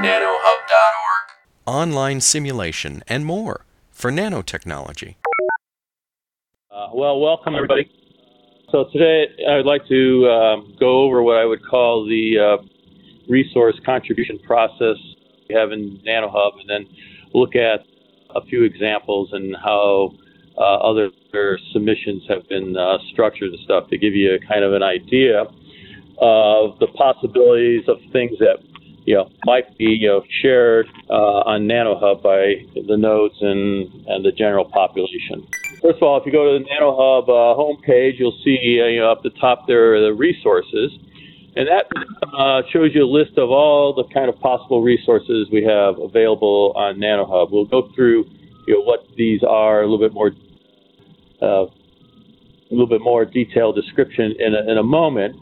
nanoHUB.org. Online simulation and more for nanotechnology. Well, welcome everybody. So today I'd like to go over what I would call the resource contribution process we have in nanoHUB, and then look at a few examples and how other submissions have been structured and stuff to give you kind of an idea of the possibilities of things that might be shared on nanoHUB by the nodes and the general population. First of all, if you go to the nanoHUB homepage, you'll see up the top there are the resources, and that shows you a list of all the kind of possible resources we have available on nanoHUB. We'll go through what these are, a little bit more detailed description in a moment.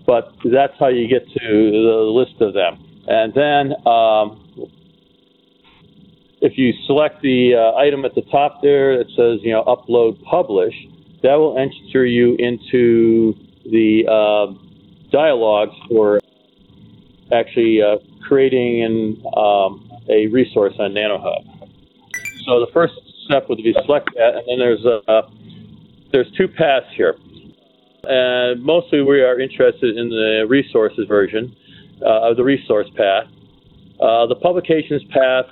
But that's how you get to the list of them. And then if you select the item at the top there that says, upload publish, that will enter you into the dialogues for actually creating a resource on nanoHUB. So the first step would be select that, and then there's two paths here. And mostly we are interested in the resources version of the resource path. The publications path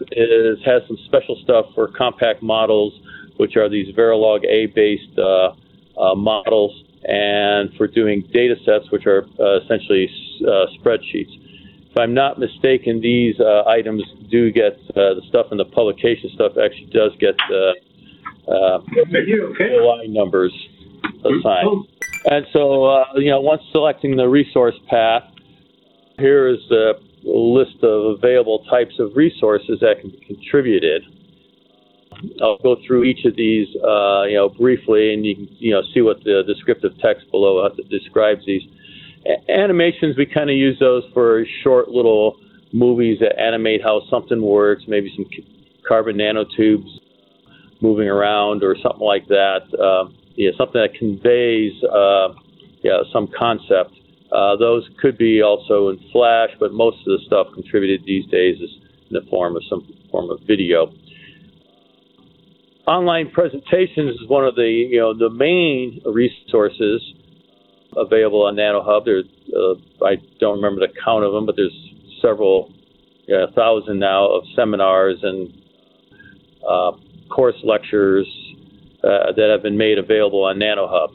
has some special stuff for compact models, which are these Verilog A-based models, and for doing data sets, which are essentially spreadsheets. If I'm not mistaken, these items do get the stuff in the publication stuff actually does get line numbers assigned. And so, once selecting the resource path, here is the list of available types of resources that can be contributed. I'll go through each of these, briefly, and you can, see what the descriptive text below describes these. Animations, we kind of use those for short little movies that animate how something works, maybe some carbon nanotubes moving around or something like that. Something that conveys some concept. Those could be also in Flash, but most of the stuff contributed these days is in the form of some form of video. Online presentations is one of the main resources available on nanoHUB. There's I don't remember the count of them, but there's several thousand now of seminars and course lectures that have been made available on nanoHUB.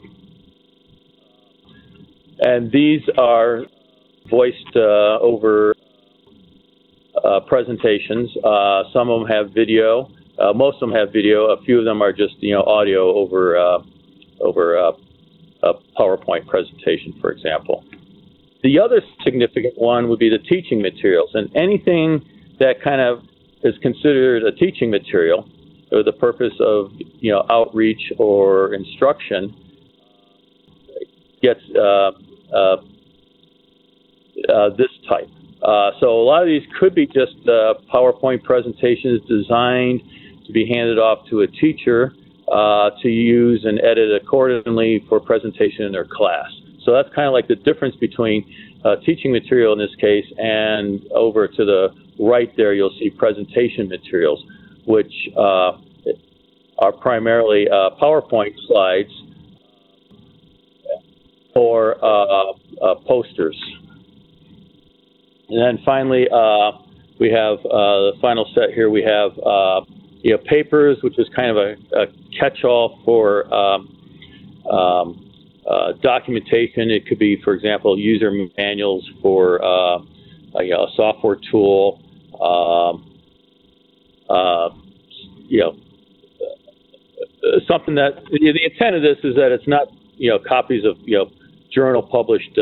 And these are voiced over presentations. Some of them have video. Most of them have video. A few of them are just audio over a PowerPoint presentation, for example. The other significant one would be the teaching materials, and anything that kind of is considered a teaching material or the purpose of outreach or instruction gets this type. So a lot of these could be just PowerPoint presentations designed to be handed off to a teacher to use and edit accordingly for presentation in their class. So that's kind of like the difference between teaching material in this case, and over to the right there you'll see presentation materials, which are primarily PowerPoint slides or posters. And then finally, we have the final set here. We have papers, which is kind of a catch-all for documentation. It could be, for example, user manuals for a software tool. Something that the intent of this is that it's not copies of journal published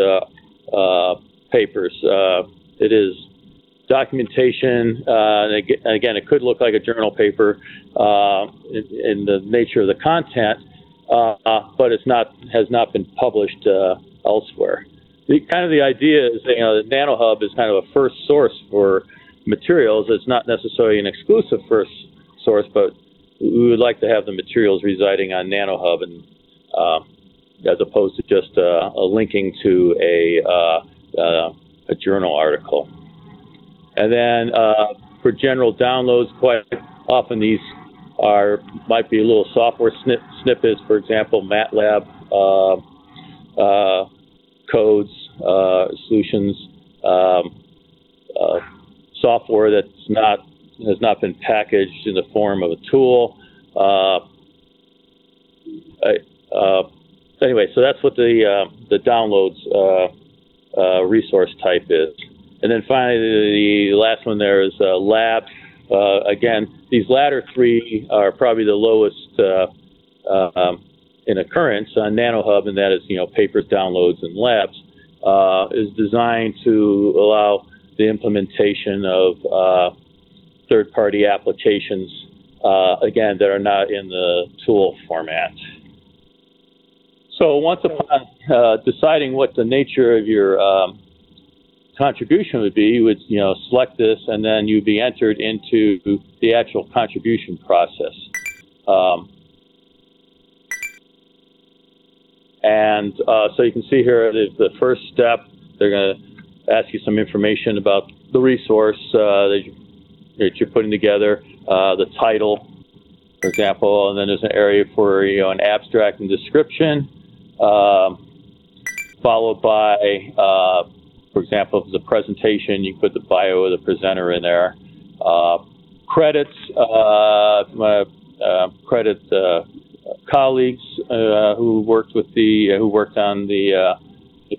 papers. It is documentation, and again, it could look like a journal paper in the nature of the content, but has not been published elsewhere. The idea is that the nanoHUB is kind of a first source for materials. It's not necessarily an exclusive first source, but we would like to have the materials residing on nanoHUB, and as opposed to just linking to a journal article. And then for general downloads, quite often these might be a little software snippets, for example, MATLAB codes, solutions, software has not been packaged in the form of a tool. Anyway, so that's what the downloads resource type is. And then finally, the last one there is labs. Again, these latter three are probably the lowest in occurrence on nanoHUB, and that is, papers, downloads, and labs. Is designed to allow the implementation of third-party applications, again, that are not in the tool format. So once upon deciding what the nature of your contribution would be, you would select this, and then you'd be entered into the actual contribution process. So you can see here the first step. They're going to ask you some information about the resource that you're putting together, the title, for example, and then there's an area for an abstract and description, followed by, for example, if it's a presentation, you put the bio of the presenter in there. Credits, credit colleagues who worked on the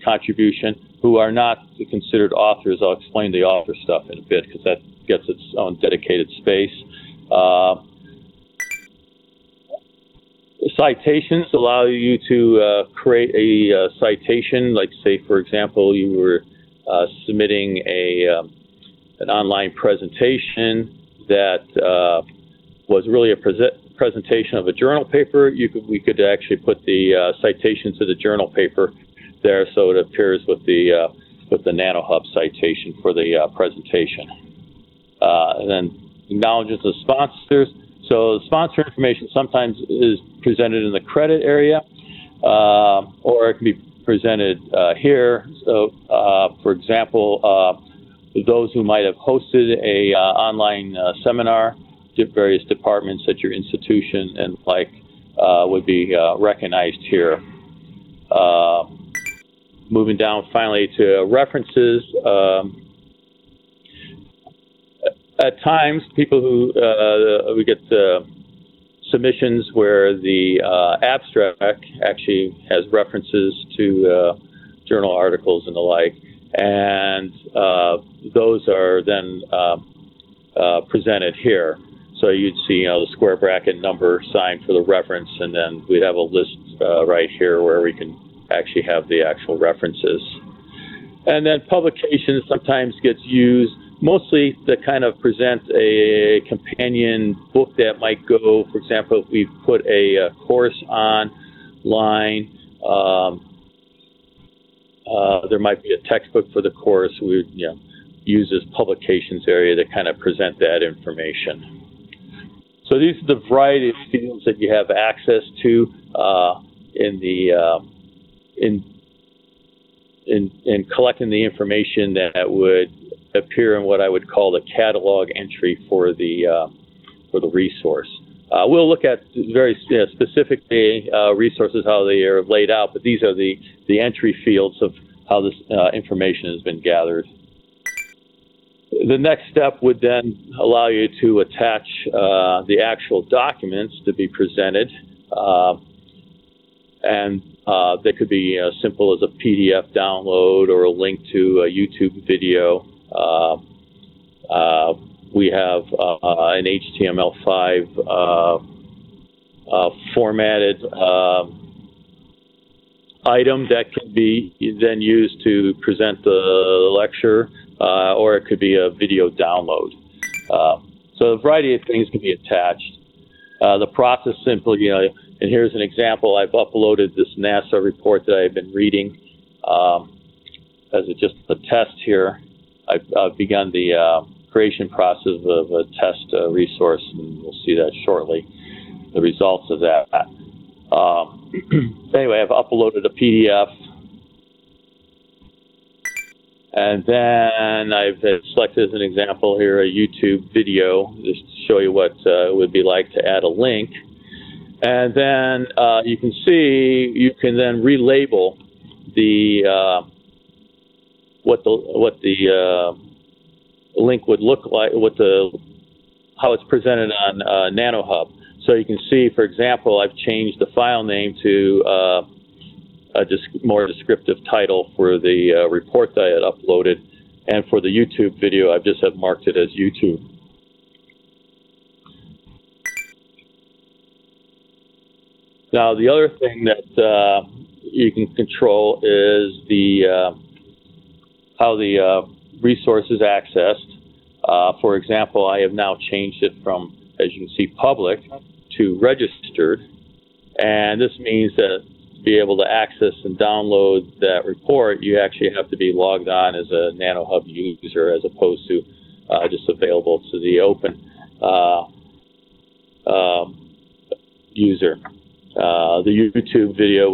contribution, who are not considered authors. I'll explain the author stuff in a bit because that gets its own dedicated space. Citations allow you to create a citation, like say, for example, you were submitting an online presentation that was really a presentation of a journal paper. We could actually put the citation to the journal paper there, so it appears with the nanoHUB citation for the presentation. And then acknowledges the sponsors. So the sponsor information sometimes is presented in the credit area, or it can be presented here. So, for example, those who might have hosted a online seminar, various departments at your institution and would be recognized here. Moving down finally to references. At times, people who we get submissions where the abstract actually has references to journal articles and the like, and those are then presented here. So you'd see, the square bracket number sign for the reference, and then we'd have a list right here where we can actually have the actual references. And then publications sometimes gets used mostly to kind of present a companion book that might go, for example, if we put a course online, there might be a textbook for the course. We would use this publications area to kind of present that information. So these are the variety of fields that you have access to in collecting the information that would appear in what I would call the catalog entry for the resource. We'll look at very specifically resources, how they are laid out, but these are the entry fields of how this information has been gathered. The next step would then allow you to attach the actual documents to be presented, and they could be as simple as a PDF download or a link to a YouTube video. We have an HTML5 formatted item that can be then used to present the lecture, or it could be a video download. So a variety of things can be attached. The process simply, and here's an example. I've uploaded this NASA report that I've been reading as just a test here. I've begun the creation process of a test resource, and we'll see that shortly, the results of that. Anyway, I've uploaded a PDF, And then I've selected as an example here a YouTube video, just to show you what it would be like to add a link. And then you can see you can then relabel the what the link would look like, how it's presented on nanoHUB. So you can see, for example, I've changed the file name to a more descriptive title for the report that I had uploaded, and for the YouTube video, I just have marked it as YouTube. Now, the other thing that you can control is how the resource is accessed. For example, I have now changed it from, as you can see, public to registered, and this means that to be able to access and download that report, you actually have to be logged on as a nanoHUB user, as opposed to just available to the open user. The YouTube video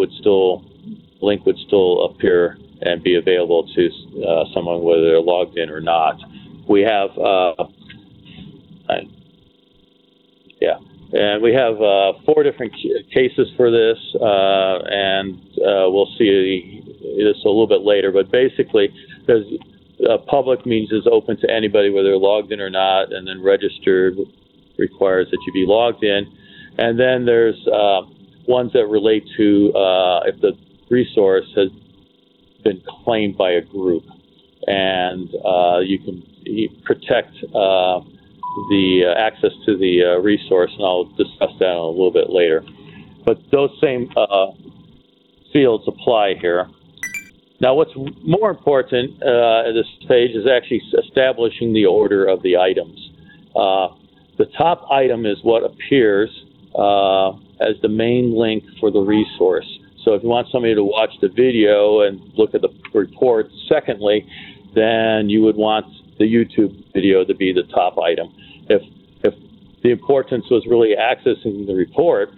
link would still appear and be available to someone whether they're logged in or not. We have, and we have 4 different cases for this, and we'll see this a little bit later. But basically, there's public means it's open to anybody whether they're logged in or not, and then registered requires that you be logged in. And then there's ones that relate to if the resource has been claimed by a group, and you can protect the access to the resource, and I'll discuss that a little bit later. But those same fields apply here. Now, what's more important at this stage is actually establishing the order of the items. The top item is what appears as the main link for the resource. So if you want somebody to watch the video and look at the report secondly, then you would want the YouTube video to be the top item. If the importance was really accessing the report,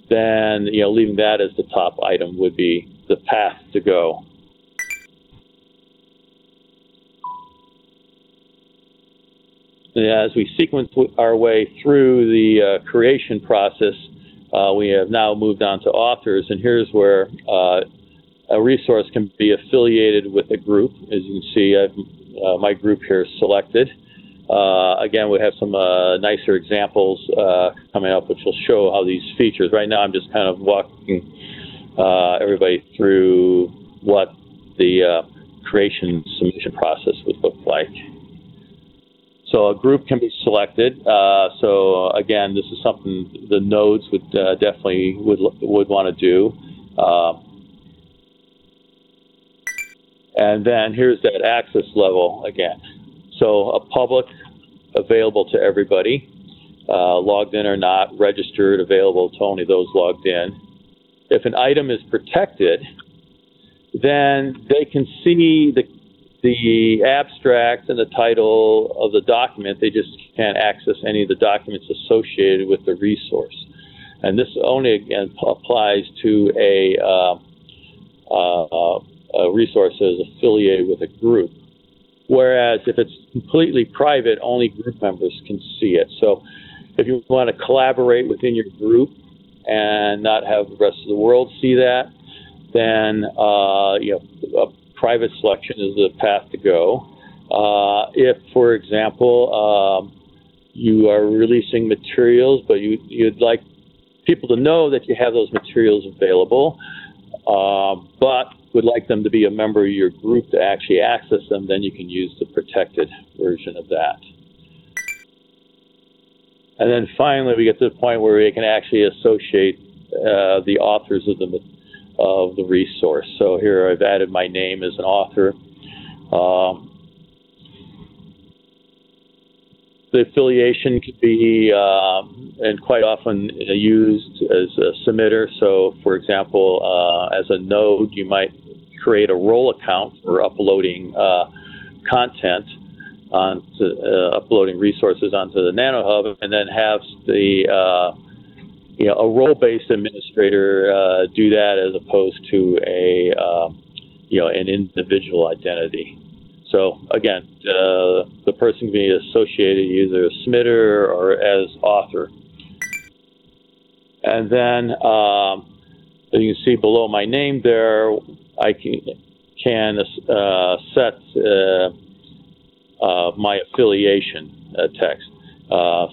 then leaving that as the top item would be the path to go. As we sequence our way through the creation process, we have now moved on to authors, and here's where a resource can be affiliated with a group. As you can see, my group here is selected. Again, we have some nicer examples coming up, which will show how these features. Right now, I'm just kind of walking everybody through what the creation submission process would look like. So a group can be selected. So again, this is something the nodes would definitely would want to do. And then here's that access level again. So a public, available to everybody, logged in or not, registered, available to only those logged in. If an item is protected, then they can see the abstract and the title of the document. They just can't access any of the documents associated with the resource. And this only, again, applies to a resource that is affiliated with a group. Whereas if it's completely private, only group members can see it. So if you want to collaborate within your group and not have the rest of the world see that, then a private selection is the path to go. If, for example, you are releasing materials, but you'd like people to know that you have those materials available, but would like them to be a member of your group to actually access them, then you can use the protected version of that. And then finally, we get to the point where we can actually associate the authors of the resource. So here I've added my name as an author. The affiliation could be, and quite often used as a submitter. So for example, as a node, you might create a role account for uploading content onto uploading resources onto the nanoHUB, and then have the a role-based administrator do that, as opposed to an individual identity. So again, the person can be associated either as submitter or as author. And then you can see below my name there, I can set my affiliation text.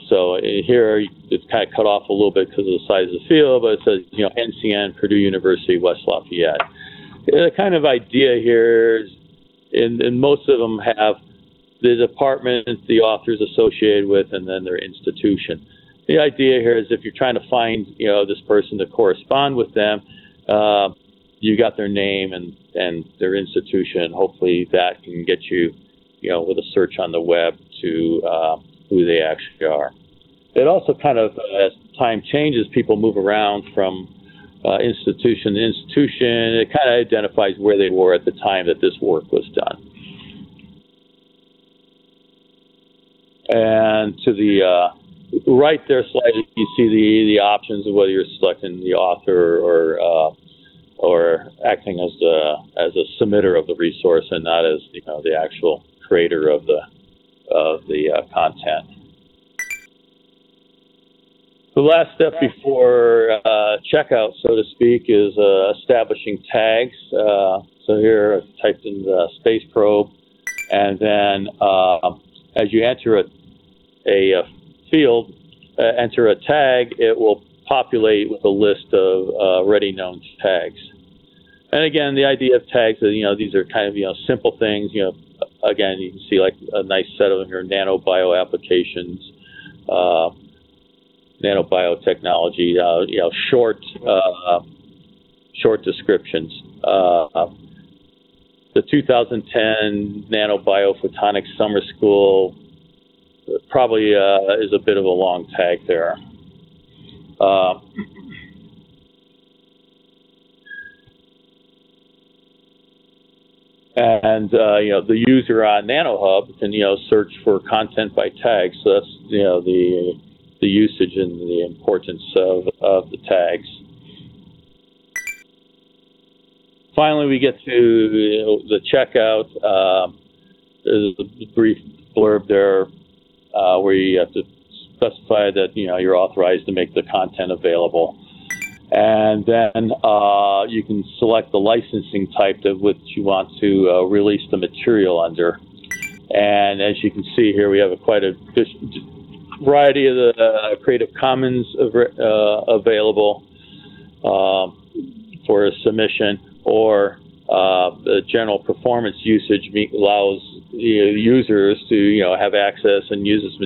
So here it's kind of cut off a little bit because of the size of the field, but it says, NCN, Purdue University, West Lafayette. The kind of idea here is, and most of them have the department the author's associated with, and then their institution. The idea here is if you're trying to find, this person to correspond with them, you got their name and their institution. Hopefully that can get you, with a search on the web to who they actually are. It also kind of, as time changes, people move around from institution to institution. It kind of identifies where they were at the time that this work was done. And to the right there slightly, you see the options of whether you're selecting the author or acting as a submitter of the resource and not as the actual creator of the content. The last step before checkout, so to speak, is establishing tags. So here I've typed in the space probe, and then as you enter a field, enter a tag, it will populate with a list of already known tags. And again, the idea of tags is, these are kind of, simple things. Again, you can see like a nice set of your nanobio applications, nanobiotechnology, short descriptions. The 2010 Nanobiophotonics Summer School probably is a bit of a long tag there. And the user on nanoHUB can search for content by tag. So that's the usage and the importance of the tags. Finally, we get to the checkout. There's a brief blurb there where you have to specify that you're authorized to make the content available. And then you can select the licensing type of which you want to release the material under. And as you can see here, we have quite a variety of the Creative Commons available for a submission, or the general performance usage allows users to have access and use this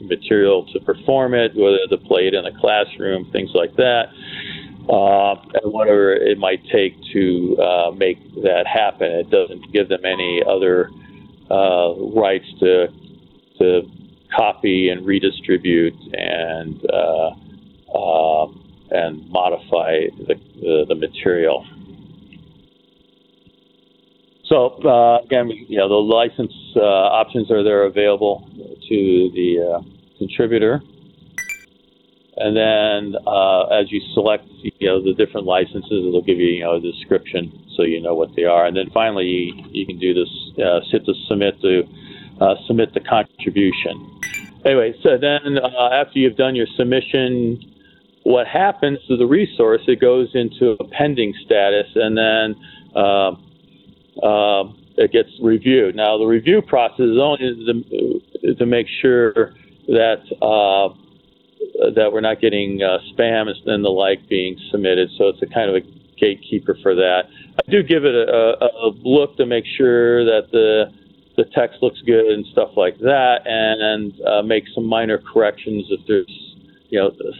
material to perform it, whether to play it in a classroom, things like that. And whatever it might take to make that happen. It doesn't give them any other rights to copy and redistribute and modify the material. So again, the license options are there available to the contributor. And then as you select the different licenses, it'll give you a description so you know what they are. And then finally, you can do this, hit the submit to submit the contribution. Anyway, so then after you've done your submission, what happens to the resource? It goes into a pending status, and then it gets reviewed. Now, the review process is only to make sure that that we're not getting spam and the like being submitted, so it's a kind of a gatekeeper for that. I do give it a look to make sure that the text looks good and stuff like that, and make some minor corrections if there's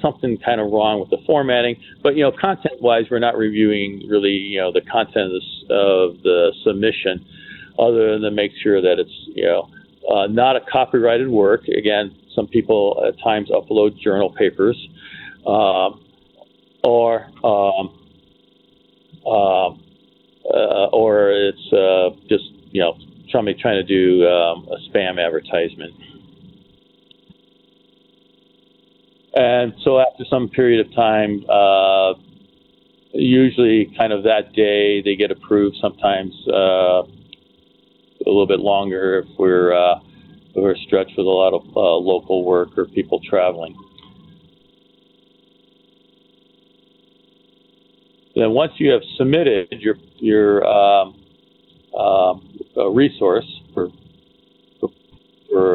something kind of wrong with the formatting. But content-wise, we're not reviewing really the content of the submission, other than make sure that it's not a copyrighted work. Again, some people at times upload journal papers, or it's just somebody trying to do a spam advertisement. And so after some period of time, usually kind of that day, they get approved. Sometimes a little bit longer if we're stretched with a lot of local work or people traveling. Then once you have submitted your resource for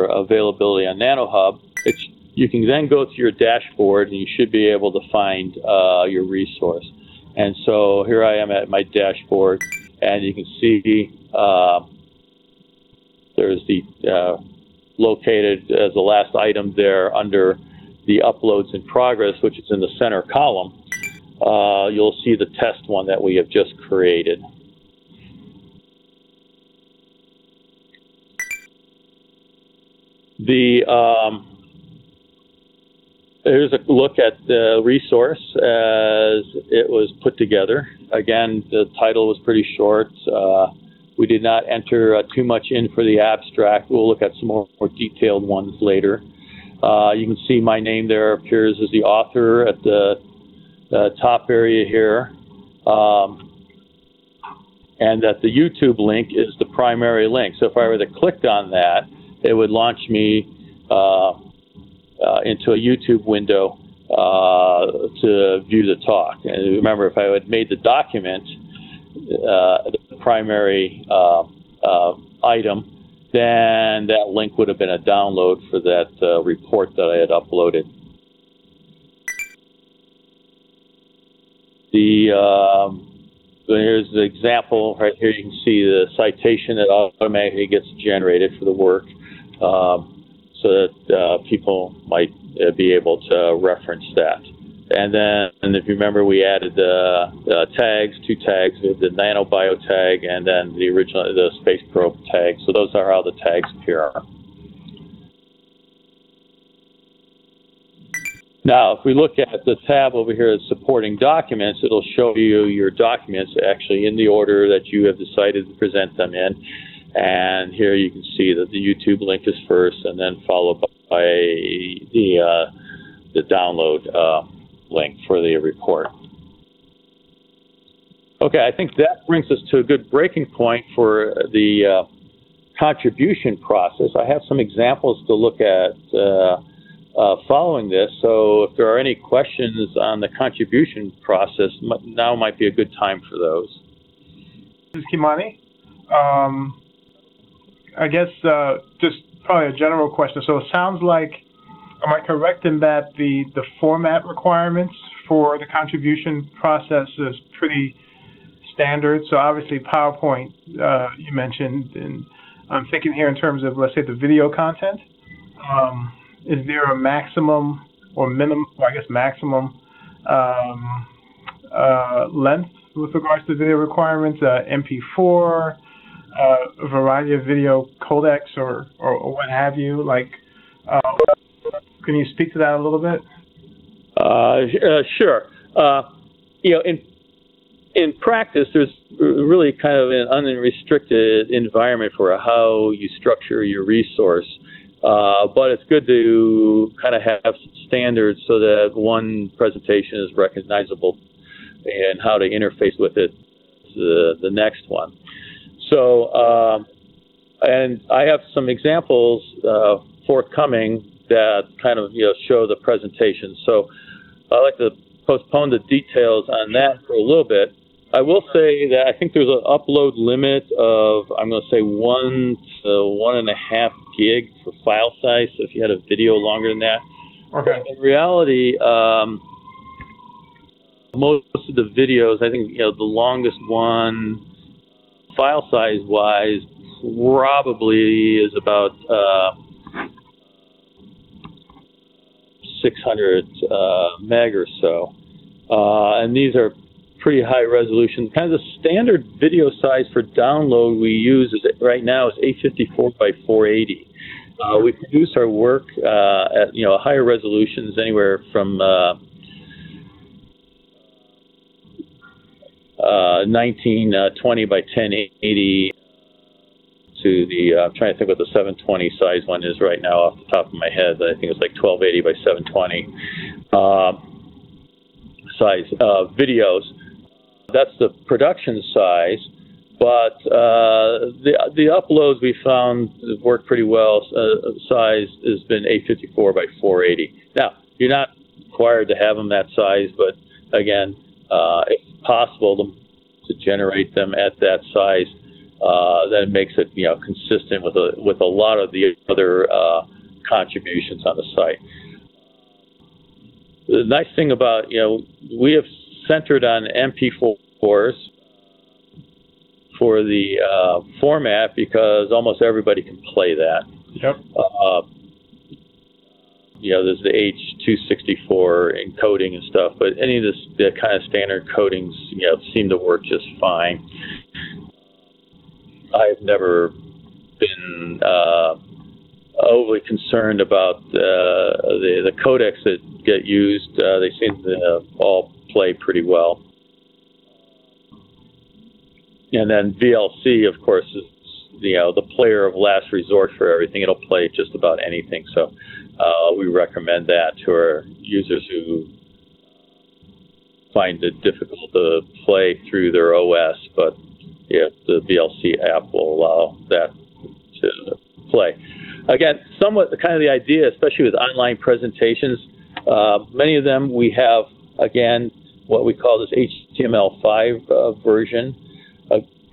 availability on nanoHUB, you can then go to your dashboard and you should be able to find your resource. And so here I am at my dashboard, and you can see there's the located as the last item there under the uploads in progress, which is in the center column. You'll see the test one that we have just created. Here's a look at the resource as it was put together. Again, the title was pretty short. We did not enter too much in for the abstract. We'll look at some more detailed ones later. You can see my name there appears as the author at the top area here. And that the YouTube link is the primary link. So if I were to click on that, it would launch me into a YouTube window to view the talk. And remember, if I had made the document the primary item, then that link would have been a download for that report that I had uploaded. Here's the example right here. You can see the citation that automatically gets generated for the work, so that people might be able to reference that. And then, if you remember, we added the tags, 2 tags, the nanobio tag, and then the space probe tag. So those are how the tags appear. Now, if we look at the tab over here, supporting documents, it'll show you your documents actually in the order that you have decided to present them in. And here you can see that the YouTube link is first, and then followed by the download link for the report. Okay, I think that brings us to a good breaking point for the contribution process. I have some examples to look at following this, so if there are any questions on the contribution process, now might be a good time for those. This is Kimani. I guess just probably a general question. So it sounds like, am I correct in that the format requirements for the contribution process is pretty standard? So obviously PowerPoint you mentioned, and I'm thinking here in terms of, let's say, the video content. Is there a maximum or minimum, or I guess maximum length with regards to video requirements, MP4, a variety of video codecs or what have you? Like, can you speak to that a little bit? Sure. You know, in practice, there's really kind of an unrestricted environment for how you structure your resource. But it's good to kind of have some standards so that one presentation is recognizable and how to interface with it the next one. So, and I have some examples forthcoming that kind of show the presentation. So I'd like to postpone the details on that for a little bit. I will say that I think there's an upload limit of, I'm going to say 1 to 1.5 gig for file size. So if you had a video longer than that. Okay. In reality, most of the videos, I think the longest one, file size wise, probably is about 600 meg or so, and these are pretty high resolution. Kind of the standard video size for download we use right now is 854 by 480. We produce our work at higher resolutions, anywhere from 1920 by 1080 to the, I'm trying to think what the 720 size one is right now off the top of my head. I think it's like 1280 by 720 size videos. That's the production size. But the uploads we found work pretty well. Size has been 854 by 480. Now, you're not required to have them that size, but again, if possible to generate them at that size, that makes it consistent with a lot of the other contributions on the site. The nice thing about we have centered on MP4s for the format because almost everybody can play that. Yep. There's the H.264 encoding and stuff, but any of the kind of standard codings, seem to work just fine. I've never been overly concerned about the codecs that get used. They seem to all play pretty well. And then VLC, of course, is the player of last resort for everything. It'll play just about anything. So we recommend that to our users who find it difficult to play through their OS, but the VLC app will allow that to play. Again, somewhat kind of the idea, especially with online presentations, many of them we have, again, what we call this HTML5 version.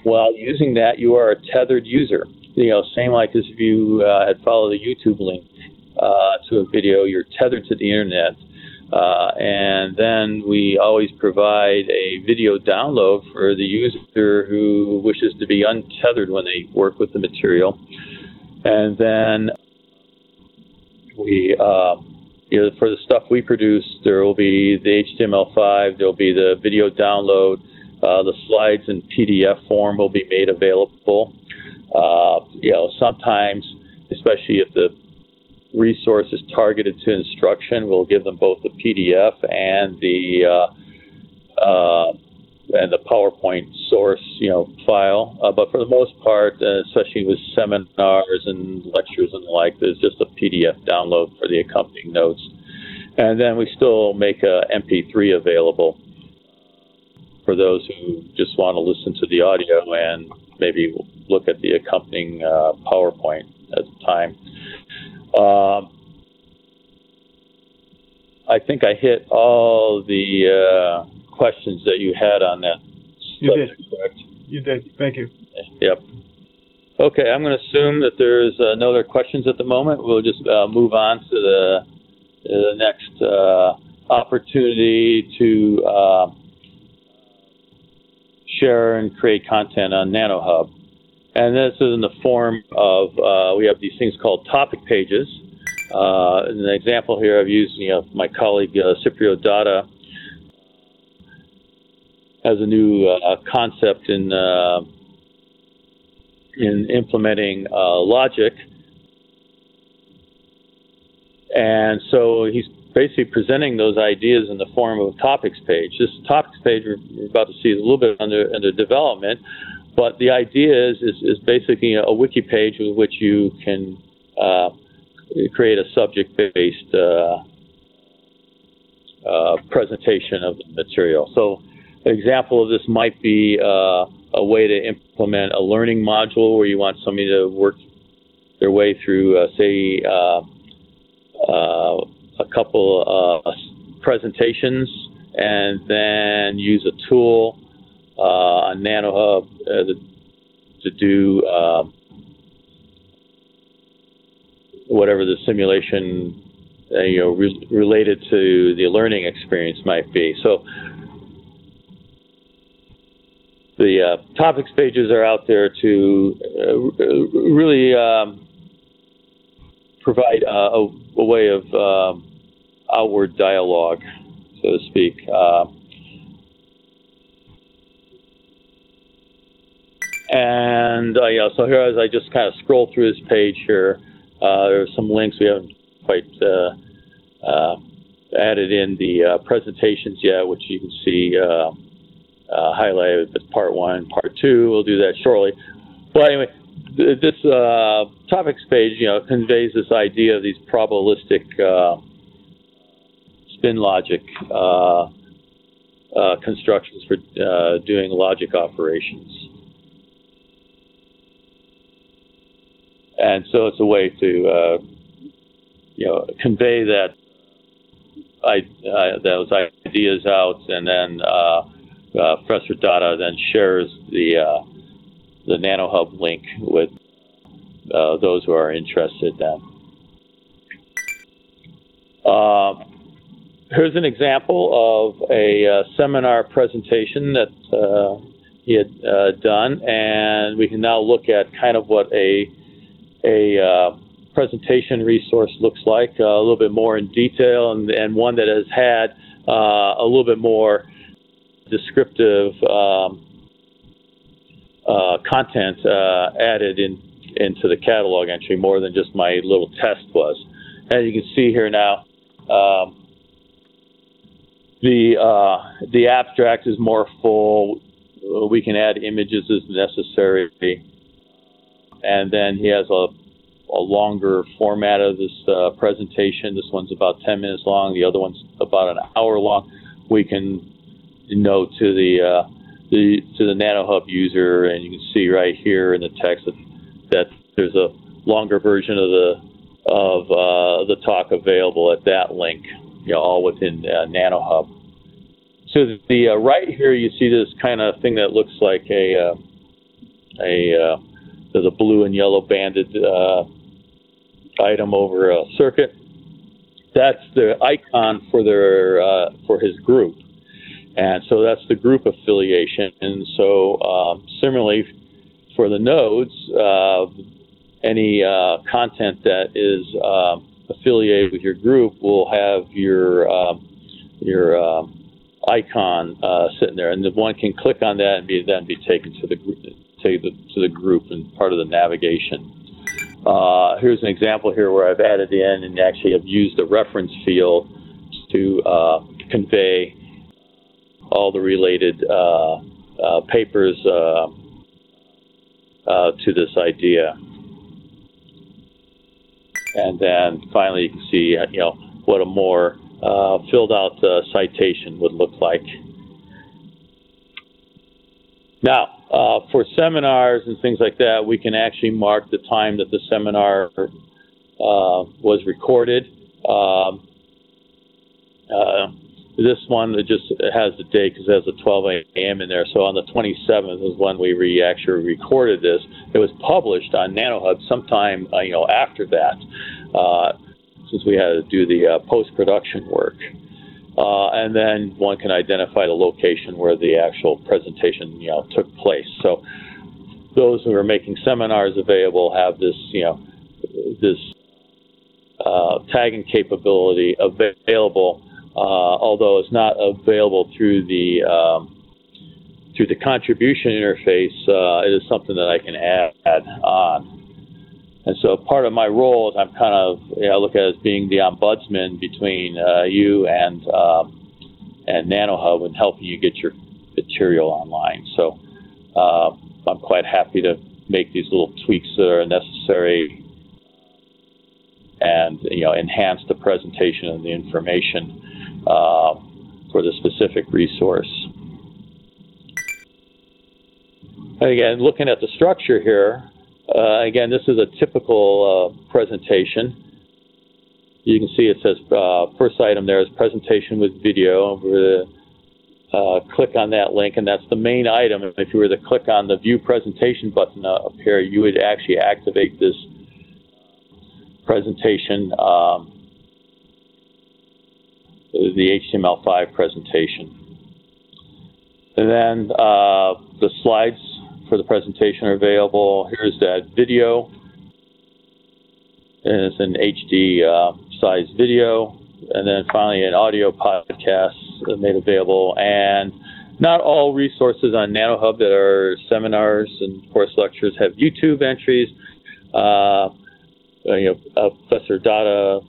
While using that, you are a tethered user. Same like as if you had followed a YouTube link to a video, you're tethered to the internet. And then we always provide a video download for the user who wishes to be untethered when they work with the material. And then we, for the stuff we produce, there will be the HTML5, there will be the video download. The slides in PDF form will be made available. Sometimes, especially if the resource is targeted to instruction, we'll give them both the PDF and the PowerPoint source, file. But for the most part, especially with seminars and lectures and the like, there's just a PDF download for the accompanying notes. And then we still make a MP3 available for those who just want to listen to the audio and maybe look at the accompanying PowerPoint at the time. I think I hit all the questions that you had on that. You did. Correct? You did. Thank you. Yep. Okay, I'm going to assume that there's no other questions at the moment. We'll just move on to the next opportunity to share and create content on nanoHUB. And this is in the form of, we have these things called topic pages. In an example here, I've used my colleague Ciprio Dada as a new concept in implementing logic. And so he's basically presenting those ideas in the form of a topics page. This topics page we're about to see is a little bit under development, but the idea is basically a wiki page with which you can create a subject-based presentation of the material. So an example of this might be a way to implement a learning module where you want somebody to work their way through, say, a couple presentations and then use a tool on nanoHUB to do whatever the simulation related to the learning experience might be. So the topics pages are out there to really provide a way of outward dialogue, so to speak. So here, as I just kind of scroll through this page here, there are some links. We haven't quite added in the presentations yet, which you can see highlighted as part 1, part 2. We'll do that shortly. But anyway, this topics page, conveys this idea of these probabilistic spin logic constructions for doing logic operations. And so it's a way to convey those ideas out, and then Professor Dada then shares the nanoHUB link with those who are interested then. Here's an example of a seminar presentation that he had done, and we can now look at kind of what a presentation resource looks like, a little bit more in detail, and one that has had a little bit more descriptive content added into the catalog entry, more than just my little test was. As you can see here now, the abstract is more full. We can add images as necessary, and then he has a longer format of this presentation. This one's about 10 minutes long. The other one's about an hour long. We can note to the nanoHUB user, and you can see right here in the text that there's a longer version of the talk available at that link, all within nanoHUB. So the right here, you see this kind of thing that looks like there's a blue and yellow banded item over a circuit. That's the icon for his group, and so that's the group affiliation. And so similarly for the nodes, any content that is affiliated with your group will have your icon sitting there, and the one can click on that and then be taken to the group and part of the navigation. Here's an example here where I've added in and actually have used the reference field to convey all the related papers to this idea. And then finally, you can see what a more filled out citation would look like. Now, for seminars and things like that, we can actually mark the time that the seminar was recorded. This one, it just has the date because it has a 12 a.m. in there. So on the 27th is when we actually recorded this. It was published on nanoHUB sometime after that, since we had to do the post-production work. And then one can identify the location where the actual presentation took place. So those who are making seminars available have this this tagging capability available. Although it's not available through the contribution interface, it is something that I can add on. And so part of my role is I'm kind of, I look at it as being the ombudsman between you and nanoHUB and helping you get your material online. So I'm quite happy to make these little tweaks that are necessary and enhance the presentation and the information for the specific resource. And again, looking at the structure here, again, this is a typical presentation. You can see it says first item there is presentation with video. We're going to click on that link, and that's the main item. If you were to click on the View Presentation button up here, you would actually activate this presentation, the HTML5 presentation. And then the slides for the presentation are available. Here's that video. And it's an HD size video. And then finally an audio podcast made available. And not all resources on nanoHUB that are seminars and course lectures have YouTube entries. Professor Dada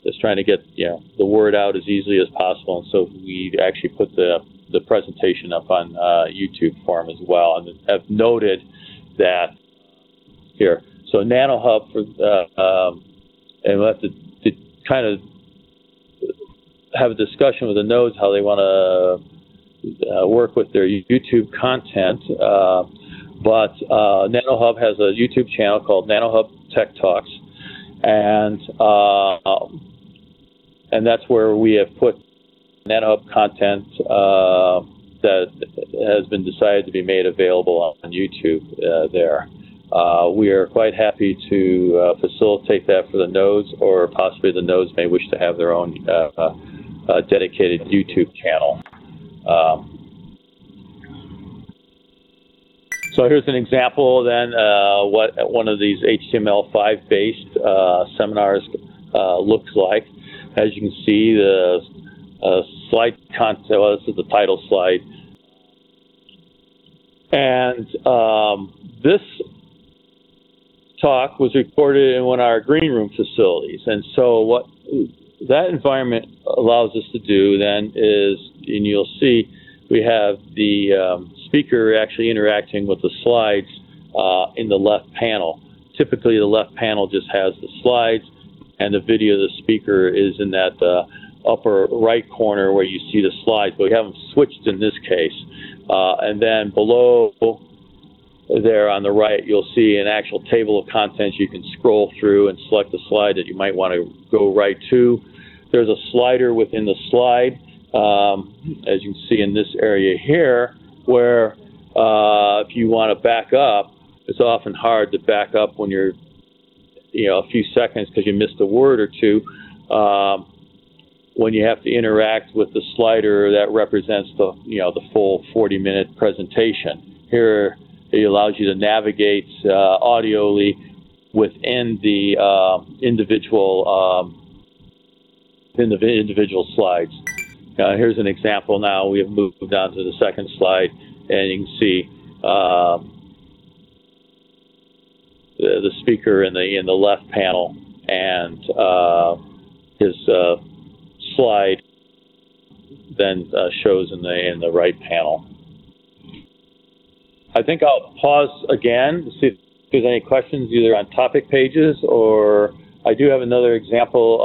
is trying to get the word out as easily as possible, and so we actually put the presentation up on YouTube for him as well, and have noted that here. So nanoHUB and we'll have to kind of have a discussion with the nodes how they want to work with their YouTube content. But nanoHUB has a YouTube channel called nanoHUB Tech Talks, and that's where we have put nanoHUB content that has been decided to be made available on YouTube there. We are quite happy to facilitate that for the nodes, or possibly the nodes may wish to have their own dedicated YouTube channel. So here's an example then what one of these HTML5 based seminars looks like. As you can see, the slide content, well, this is the title slide. And this talk was recorded in one of our green room facilities. And so what that environment allows us to do then is, and you'll see, we have the speaker actually interacting with the slides in the left panel. Typically, the left panel just has the slides, and the video of the speaker is in that upper right corner where you see the slides, but we have them switched in this case. And then below there on the right, you'll see an actual table of contents. You can scroll through and select the slide that you might want to go right to. There's a slider within the slide, as you can see in this area here, where if you want to back up, it's often hard to back up when you're, a few seconds because you missed a word or two. When you have to interact with the slider that represents the, the full 40-minute presentation. Here, it allows you to navigate audially within the individual slides. Here's an example now. We have moved on to the second slide, and you can see the speaker in the left panel, and his slide then shows in the right panel. I think I'll pause again to see if there's any questions either on topic pages, or I do have another example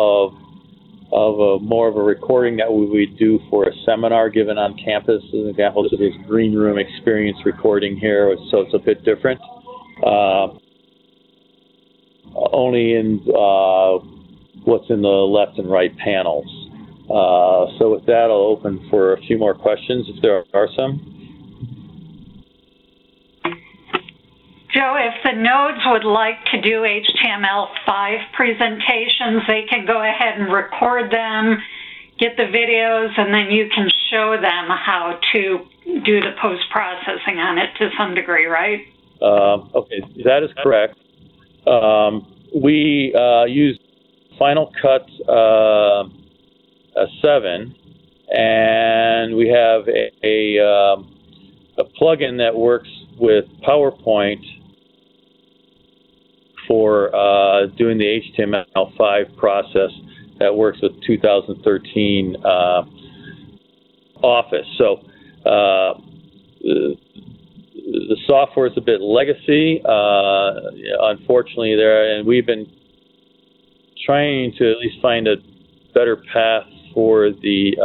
of more of a recording that we would do for a seminar given on campus. As an example, this is this green room experience recording here, so it's a bit different. Only in what's in the left and right panels. So with that, I'll open for a few more questions if there are some. Joe, if the nodes would like to do HTML5 presentations, they can go ahead and record them, get the videos, and then you can show them how to do the post-processing on it to some degree, right? Okay, that is correct. We use Final Cut 7, and we have a plugin that works with PowerPoint for doing the HTML5 process that works with 2013 Office. So the software is a bit legacy, unfortunately, and we've been trying to at least find a better path for the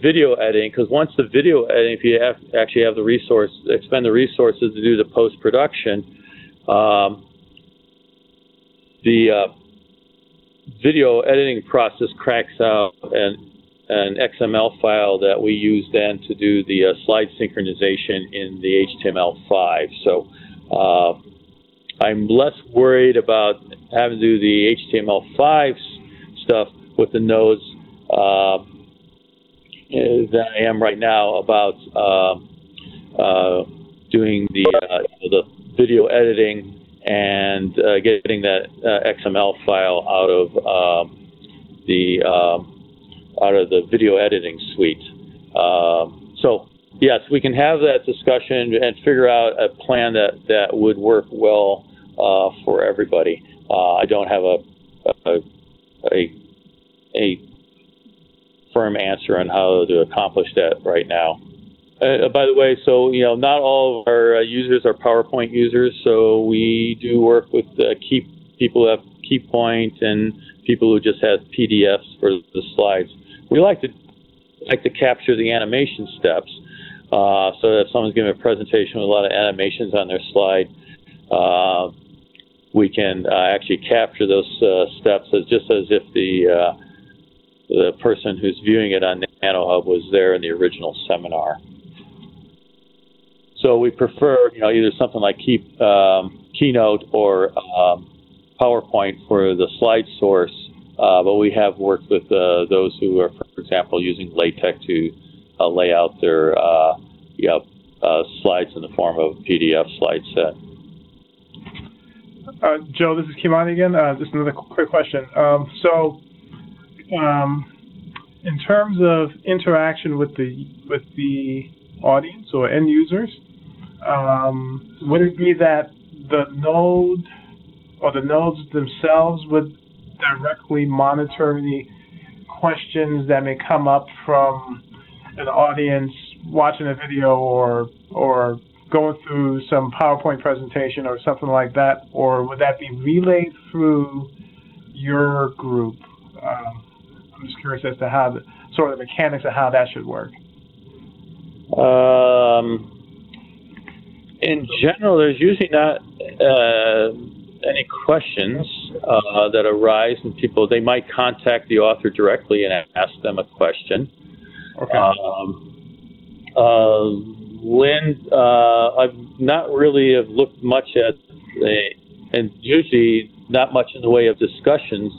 video editing, because once the video editing, if you actually have the expend the resources to do the post-production, the video editing process cracks out an XML file that we use then to do the slide synchronization in the HTML5. So I'm less worried about having to do the HTML5 stuff with the nodes than I am right now about doing the video editing and getting that XML file out of the video editing suite. So yes, we can have that discussion and figure out a plan that would work well for everybody. I don't have a firm answer on how to accomplish that right now. By the way, so not all of our users are PowerPoint users, so we do work with people who have KeyPoint and people who just have PDFs for the slides. We like to capture the animation steps, so that if someone's giving a presentation with a lot of animations on their slide, we can actually capture those steps just as if the person who's viewing it on nanoHUB was there in the original seminar. So we prefer, either something like Keynote or PowerPoint for the slide source, but we have worked with those who are, for example, using LaTeX to lay out their slides in the form of a PDF slide set. Joe, this is Kimani again. Just another quick question. In terms of interaction with the audience or end users, would it be that the node or the nodes themselves would directly monitor the questions that may come up from an audience watching a video or going through some PowerPoint presentation or something like that, or would that be relayed through your group? I'm just curious as to how the mechanics of how that should work. In general, there's usually not any questions that arise, and they might contact the author directly and ask them a question. Okay. Lynn, I've not really have looked much at and usually not much in the way of discussions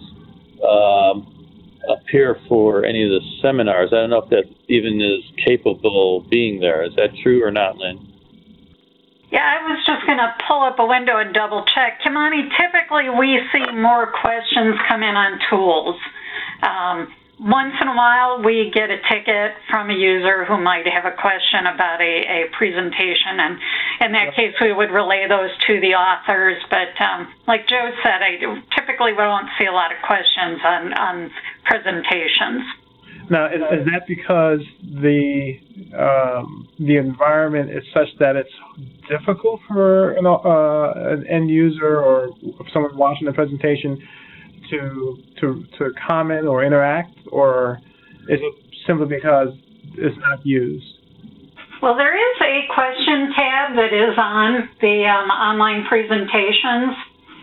appear for any of the seminars. I don't know if that even is capable of being there. Is that true or not, Lynn? Yeah, I was just going to pull up a window and double check. Kimani, typically we see more questions come in on tools. Once in a while, we get a ticket from a user who might have a question about a presentation, and in that case, we would relay those to the authors. But like Joe said, typically we don't see a lot of questions on presentations. Now, is that because the environment is such that it's difficult for an end user or someone watching the presentation to comment or interact, or is it simply because it's not used? Well, there is a question tab that is on the online presentations.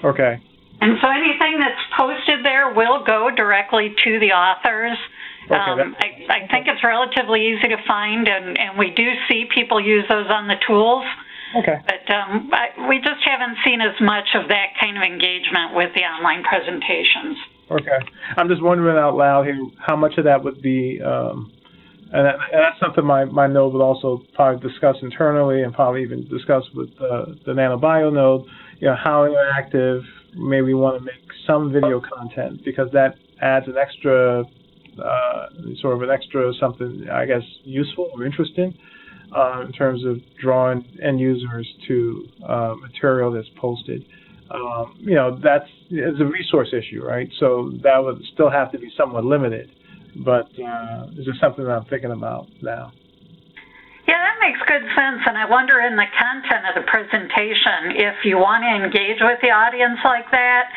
Okay. And so anything that's posted there will go directly to the authors. Okay, I think it's relatively easy to find, and we do see people use those on the tools. Okay. But we just haven't seen as much of that kind of engagement with the online presentations. Okay. I'm just wondering out loud here how much of that would be, and that's something my node would also probably discuss internally and probably even discuss with the NanoBio node, how interactive maybe we want to make some video content, because that adds an extra, something, I guess, useful or interesting. In terms of drawing end users to material that's posted. It's a resource issue, right? So that would still have to be somewhat limited, but it's just something that I'm thinking about now. Yeah, that makes good sense, and I wonder in the content of the presentation, if you want to engage with the audience like that,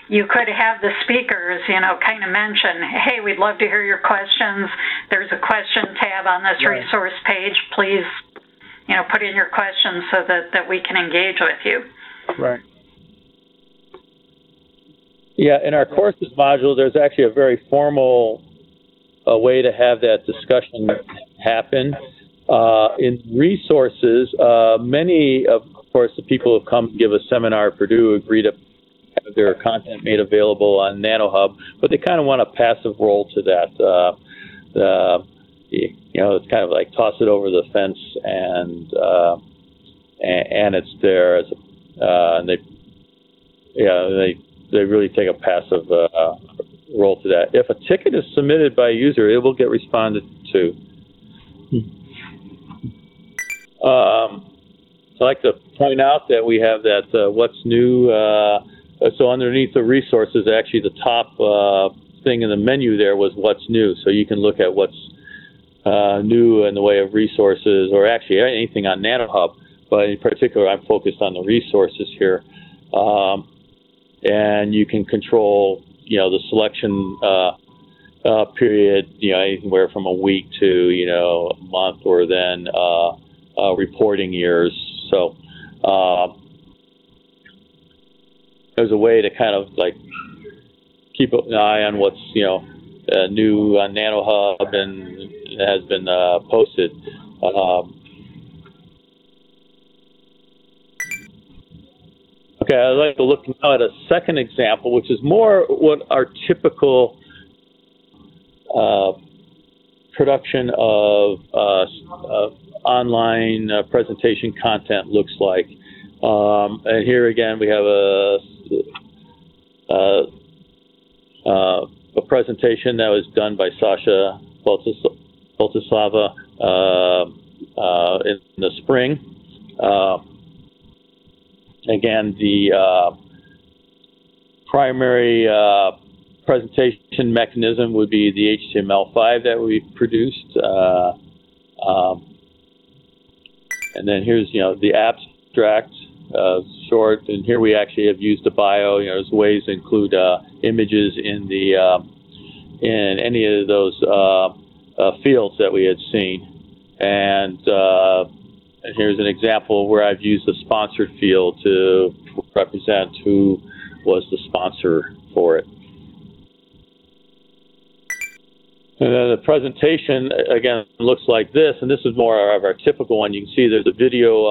you could have the speakers, kind of mention, hey, we'd love to hear your questions. There's a question tab on this resource page. Please, put in your questions so that we can engage with you. Right. Yeah, in our courses module, there's actually a very formal way to have that discussion happen. In resources, many of course, the people who have come to give a seminar at Purdue agree to have their content made available on nanoHUB, but they kind of want a passive role to that. It's kind of like toss it over the fence and it's there as and they really take a passive role to that. If a ticket is submitted by a user, it will get responded to. I'd like to point out that we have that what's new. So underneath the resources, actually the top thing in the menu there was what's new. So you can look at what's new in the way of resources, or actually anything on nanoHUB. But in particular, I'm focused on the resources here. And you can control, the selection period, anywhere from a week to, a month, or then reporting years. So there's a way to kind of like keep an eye on what's, new on nanoHUB and has been posted. Okay, I'd like to look now at a second example, which is more what our typical production of online presentation content looks like. And here again, we have a presentation that was done by Sasha Boltislava in the spring. Again, the primary presentation mechanism would be the HTML5 that we produced. And then here's, the abstract, short, and here we actually have used a bio. There's ways to include images in the in any of those fields that we had seen. And here's an example where I've used a sponsored field to represent who was the sponsor for it. And then the presentation, again, looks like this, and this is more of our typical one. You can see there's a video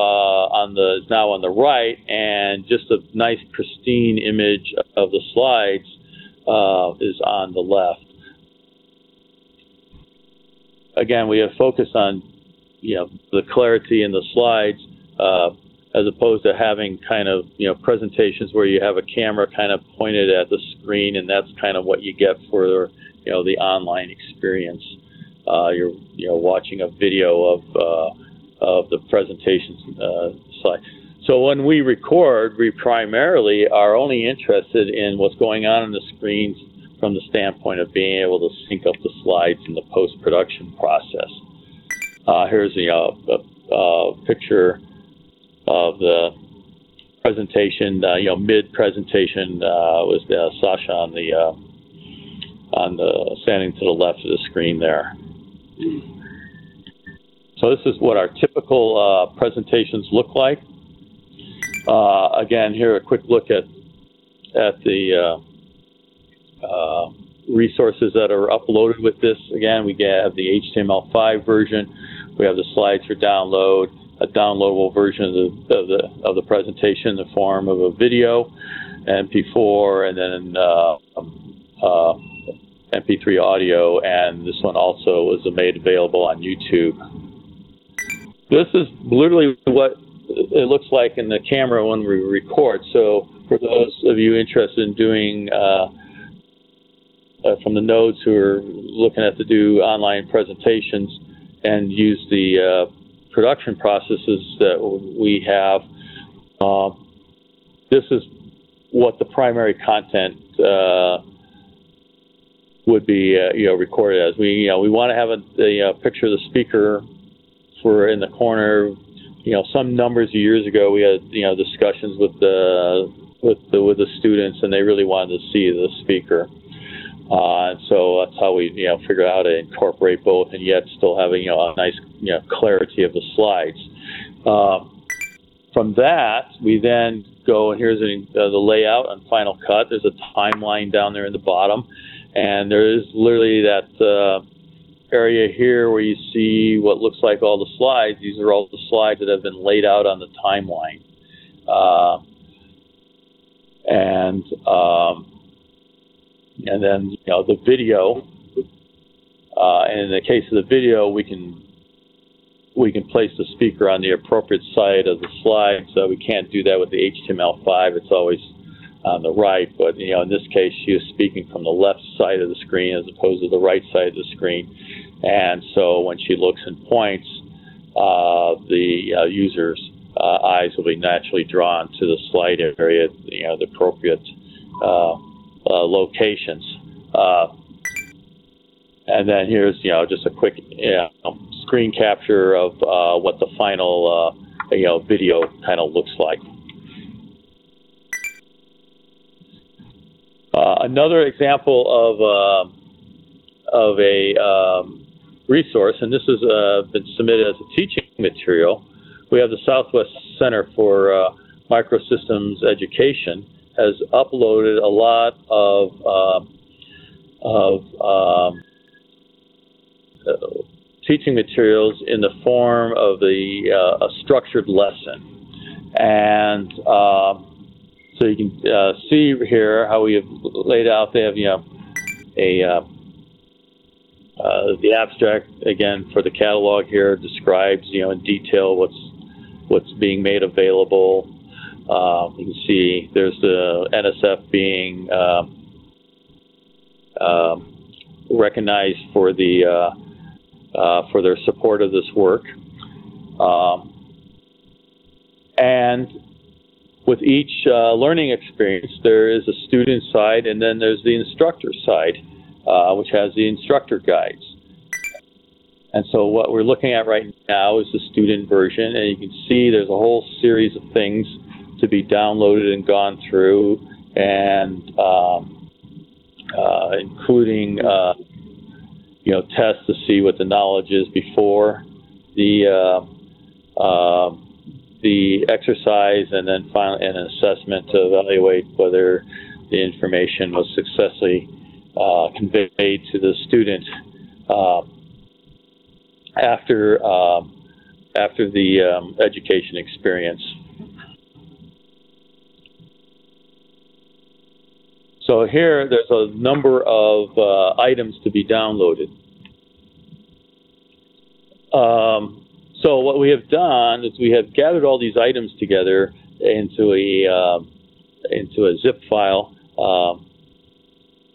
now on the right, and just a nice pristine image of the slides is on the left. Again, we have focused on, the clarity in the slides, as opposed to having kind of, presentations where you have a camera kind of pointed at the screen, and that's kind of what you get for the online experience. You're watching a video of the presentation slide. So when we record, we primarily are only interested in what's going on the screens from the standpoint of being able to sync up the slides in the post-production process. Here's a picture of the presentation. Mid-presentation was Sasha on the standing to the left of the screen there. So this is what our typical presentations look like. Again, here a quick look at the resources that are uploaded with this. Again, we have the HTML5 version. We have the slides for download, a downloadable version of the presentation in the form of a video, MP4, and then MP3 audio, and this one also was made available on YouTube. This is literally what it looks like in the camera when we record. So for those of you interested in doing, from the nodes who are looking at to do online presentations and use the production processes that we have, this is what the primary content would be recorded as. We want to have a picture of the speaker for in the corner. Some numbers of years ago we had discussions with the students, and they really wanted to see the speaker. And so that's how we figure out how to incorporate both, and yet still having a nice clarity of the slides. From that, we then go, and here's the layout on Final Cut. There's a timeline down there in the bottom, and there is literally that area here where you see what looks like all the slides. These are all the slides that have been laid out on the timeline. And then the video. And in the case of the video, we can place the speaker on the appropriate side of the slide. So we can't do that with the HTML5. It's always on the right, but in this case, she is speaking from the left side of the screen as opposed to the right side of the screen. And so when she looks and points, the user's eyes will be naturally drawn to the slide area, the appropriate locations. And then here's just a quick screen capture of what the final video kind of looks like. Another example of a resource, and this has been submitted as a teaching material. We have the Southwest Center for Microsystems Education has uploaded a lot of teaching materials in the form of a structured lesson. And so you can see here how we have laid out. They have, the abstract again for the catalog here describes, in detail what's being made available. You can see there's the NSF being recognized for their support of this work, and with each learning experience, there is a student side, and then there's the instructor side, which has the instructor guides. And so what we're looking at right now is the student version, and you can see there's a whole series of things to be downloaded and gone through, and including tests to see what the knowledge is before the exercise, and then finally an assessment to evaluate whether the information was successfully conveyed to the student after the education experience. So here, there's a number of items to be downloaded. So what we have done is we have gathered all these items together into a zip file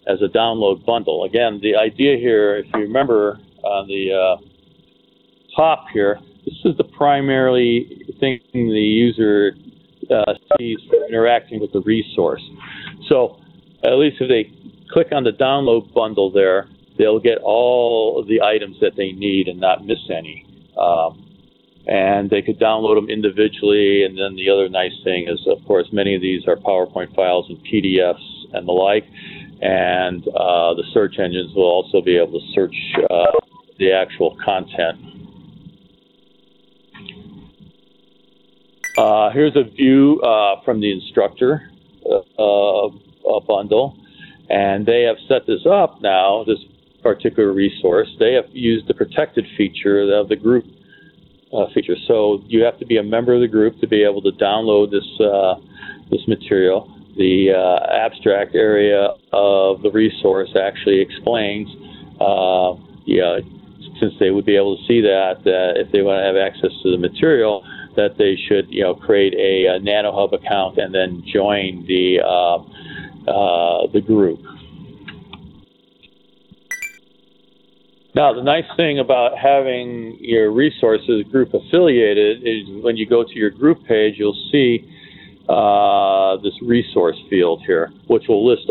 as a download bundle. Again, the idea here, if you remember on the top here, this is the primary thing the user sees for interacting with the resource. So at least if they click on the download bundle there, they'll get all of the items that they need and not miss any. And they could download them individually, and then the other nice thing is, of course, many of these are PowerPoint files and PDFs and the like, and the search engines will also be able to search the actual content. Here's a view from the instructor bundle, and they have set this up now, this particular resource. They have used the protected feature of the group feature. So you have to be a member of the group to be able to download this material. The abstract area of the resource actually explains, since they would be able to see that if they want to have access to the material, that they should, create a nanoHUB account and then join the group. Now, the nice thing about having your resources group affiliated is when you go to your group page, you'll see this resource field here, which will list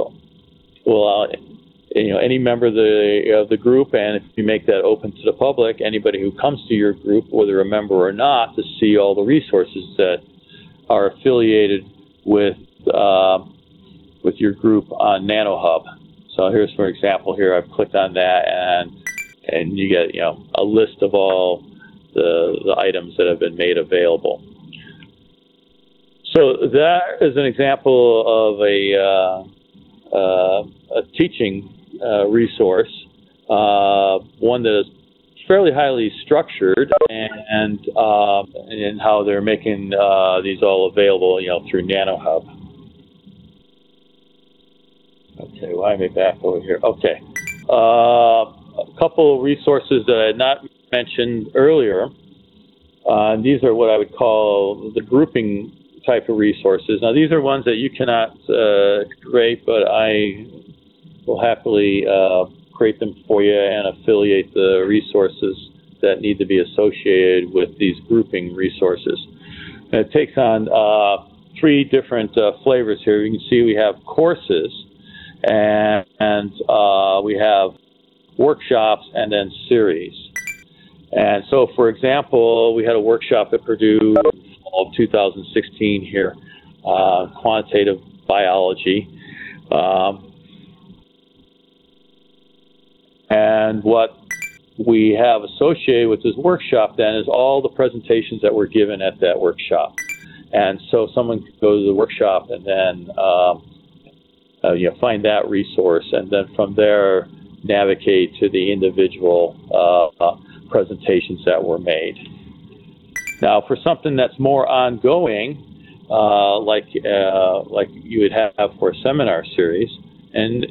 any member of the group, and if you make that open to the public, anybody who comes to your group, whether a member or not, to see all the resources that are affiliated with your group on nanoHUB. So here's, for example, here I've clicked on that, and you get a list of all the items that have been made available. So that is an example of a teaching resource, one that is fairly highly structured, and how they're making these all available, through nanoHUB. Okay, why am I back over here? Okay. A couple of resources that I had not mentioned earlier. These are what I would call the grouping type of resources. Now, these are ones that you cannot create, but I will happily create them for you and affiliate the resources that need to be associated with these grouping resources. And it takes on 3 different flavors here. You can see we have courses, and we have workshops, and then series. And so, for example, we had a workshop at Purdue of 2016 here, quantitative biology. And And what we have associated with this workshop then is all the presentations that were given at that workshop. And so someone could go to the workshop and then find that resource, and then from there navigate to the individual presentations that were made. Now, for something that's more ongoing, like you would have for a seminar series, and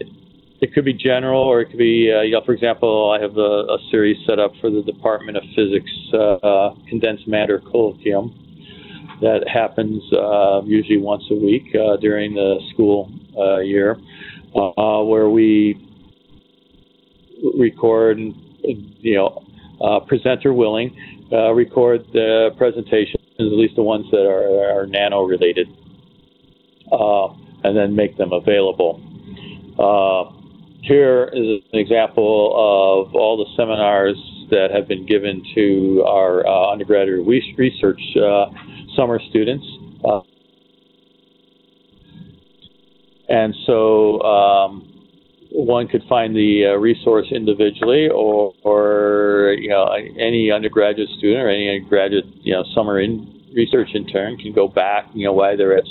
it could be general, or it could be, for example, I have a series set up for the Department of Physics Condensed Matter Colloquium that happens usually once a week during the school year, where we record, presenter willing, record the presentations, at least the ones that are nano-related, and then make them available. Here is an example of all the seminars that have been given to our undergraduate research summer students. And so one could find the resource individually, or any undergraduate student or any graduate summer research intern can go back while they're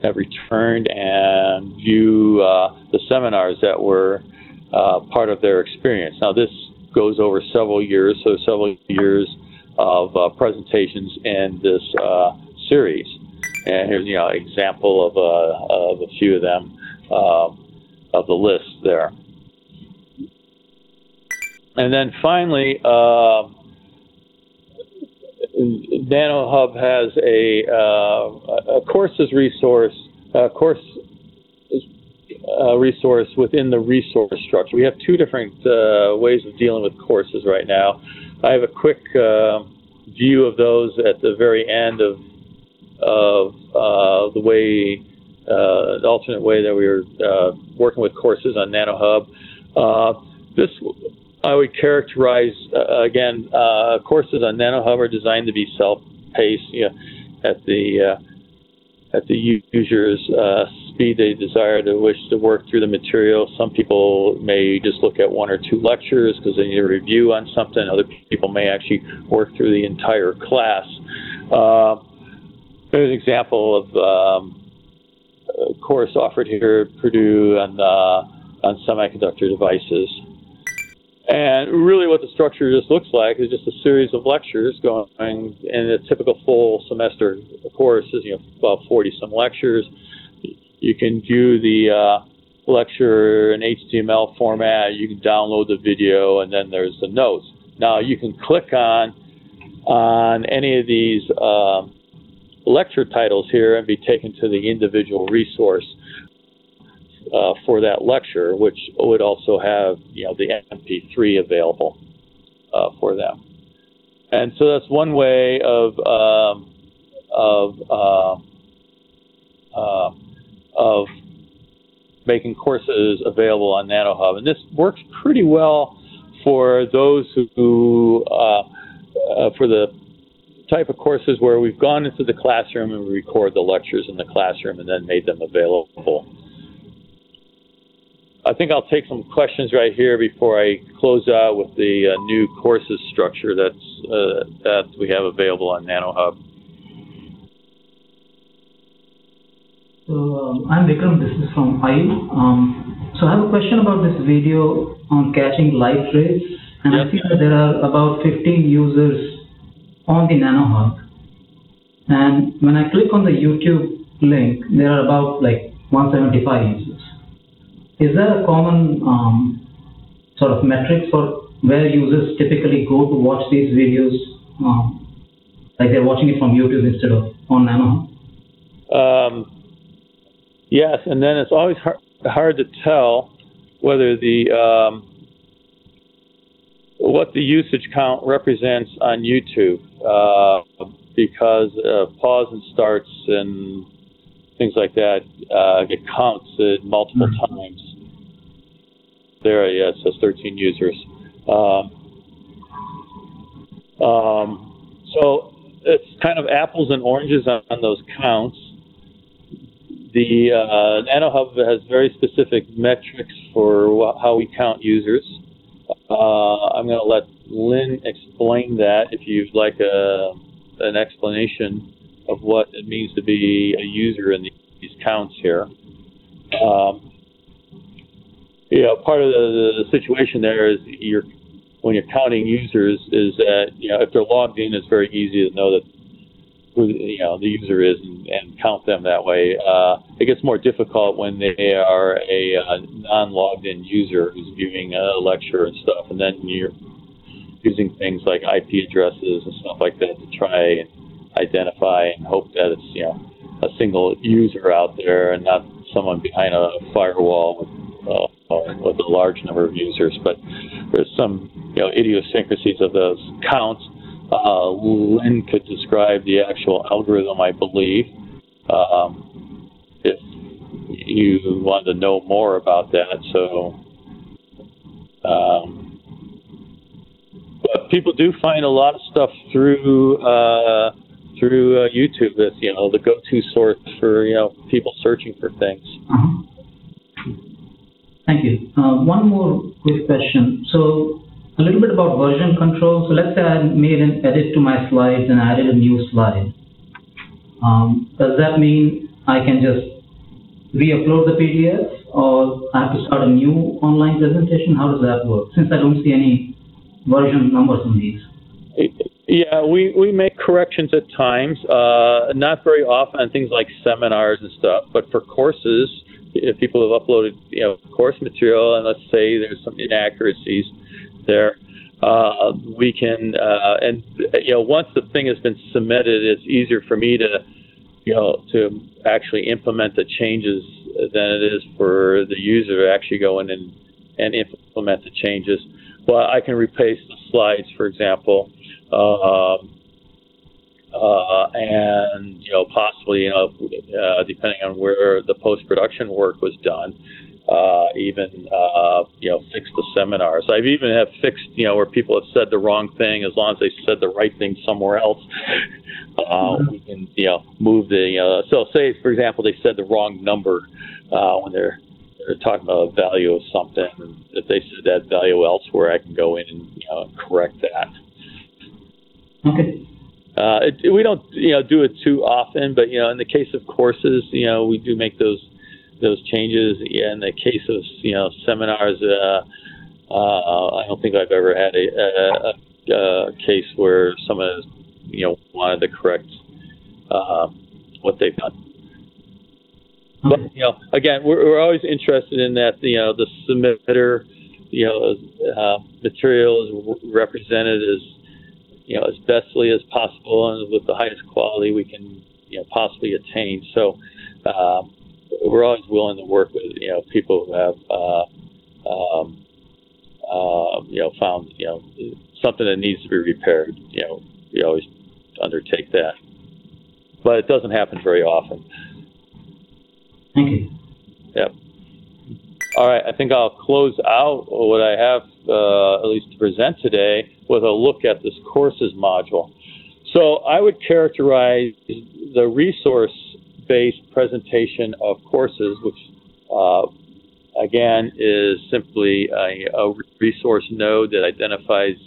have returned and view the seminars that were part of their experience. Now this goes over several years, so several years of presentations in this series. And here's an example of a few of them of the list there. And then finally, nanoHUB has a courses resource, resource within the resource structure. We have two different ways of dealing with courses right now. I have a quick view of those at the very end of the way, the alternate way that we were working with courses on nanoHUB. This I would characterize, again, courses on nanoHUB are designed to be self-paced, at the user's speed they desire to wish to work through the material. Some people may just look at one or two lectures because they need a review on something. Other people may actually work through the entire class. There's an example of a course offered here at Purdue on semiconductor devices. And really what the structure just looks like is just a series of lectures going in a typical full semester course is about 40-some lectures. You can view the lecture in HTML format, you can download the video, and then there's the notes. Now you can click on any of these lecture titles here and be taken to the individual resource for that lecture, which would also have the MP3 available for them. And so that's one way of making courses available on nanoHUB, and this works pretty well for those who for the type of courses where we've gone into the classroom and we record the lectures in the classroom and then made them available. I think I'll take some questions right here before I close out with the new courses structure that we have available on nanoHUB. So I'm Vikram, this is from IU. So I have a question about this video on catching light rays, and I see that there are about 15 users on the nanoHUB. And when I click on the YouTube link, there are about 175 users. Is there a common sort of metric for where users typically go to watch these videos, like they're watching it from YouTube instead of on nanoHUB? Yes, and then it's always hard to tell whether what the usage count represents on YouTube, because pause and starts and things like that get counted multiple times. There, it says 13 users. So it's kind of apples and oranges on those counts. The nanoHUB has very specific metrics for how we count users. I'm going to let Lynn explain that if you'd like an explanation of what it means to be a user in these counts here. Part of the situation there is when you're counting users is that, if they're logged in, it's very easy to know that who the user is and count them that way. It gets more difficult when they are a non-logged in user who's viewing a lecture and stuff, and then you're using things like IP addresses and stuff like that to try and identify and hope that it's a single user out there and not someone behind a firewall with a large number of users. But there's some idiosyncrasies of those counts. Lynn could describe the actual algorithm, I believe, if you wanted to know more about that. So, but people do find a lot of stuff through YouTube. That's the go-to source for people searching for things. Thank you. One more quick question. So, a little bit about version control. So let's say I made an edit to my slides and added a new slide. Does that mean I can just re-upload the PDF, or I have to start a new online presentation? How does that work? Since I don't see any version numbers on these. Yeah, we make corrections at times, not very often on things like seminars and stuff, but for courses, if people have uploaded course material and let's say there's some inaccuracies there, we can and once the thing has been submitted, it's easier for me to to actually implement the changes than it is for the user to actually go in and implement the changes. Well, I can repaste the slides, for example, and possibly depending on where the post-production work was done, even fix the seminars. I've even have fixed where people have said the wrong thing. As long as they said the right thing somewhere else, we can move the so say, for example, they said the wrong number when they're talking about a value of something. If they said that value elsewhere, I can go in and correct that. Okay. We don't do it too often, but in the case of courses, we do make those changes. Yeah, in the case of seminars, I don't think I've ever had a case where someone wanted to correct what they've done. But again, we're always interested in that. The submitter, material is represented as bestly as possible and with the highest quality we can possibly attain. So we're always willing to work with people who have found something that needs to be repaired. We always undertake that, but it doesn't happen very often. Thank you. Yep. All right, I think I'll close out what I have, at least to present today, with a look at this courses module. So I would characterize the resource-based presentation of courses, which again is simply a resource node that identifies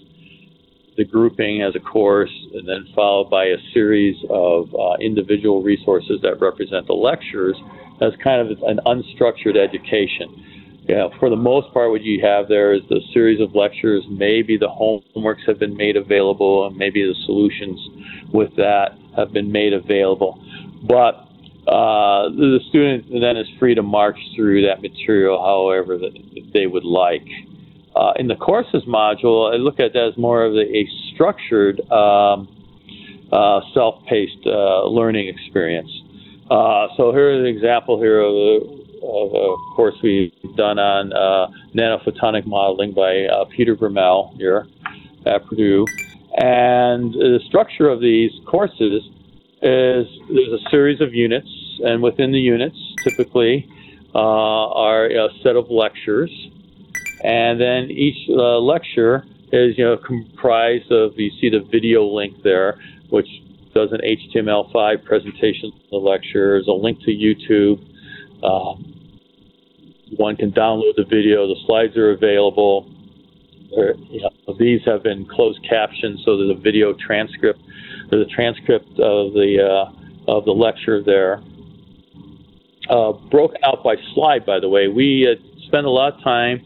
the grouping as a course, and then followed by a series of individual resources that represent the lectures, as kind of an unstructured education. For the most part, what you have there is the series of lectures. Maybe the homeworks have been made available, and maybe the solutions with that have been made available. But the student then is free to march through that material however that they would like. In the courses module, I look at that as more of a structured, self-paced learning experience. So here's an example here of a course we've done on nanophotonic modeling by Peter Brummel here at Purdue. And the structure of these courses is there's a series of units, and within the units typically are a set of lectures. And then each lecture is comprised of, you see the video link there, which does an HTML5 presentation of the lecture. There's a link to YouTube. One can download the video. The slides are available. these have been closed captioned, so there's a video transcript. There's a transcript of the lecture there, broken out by slide. By the way, we spend a lot of time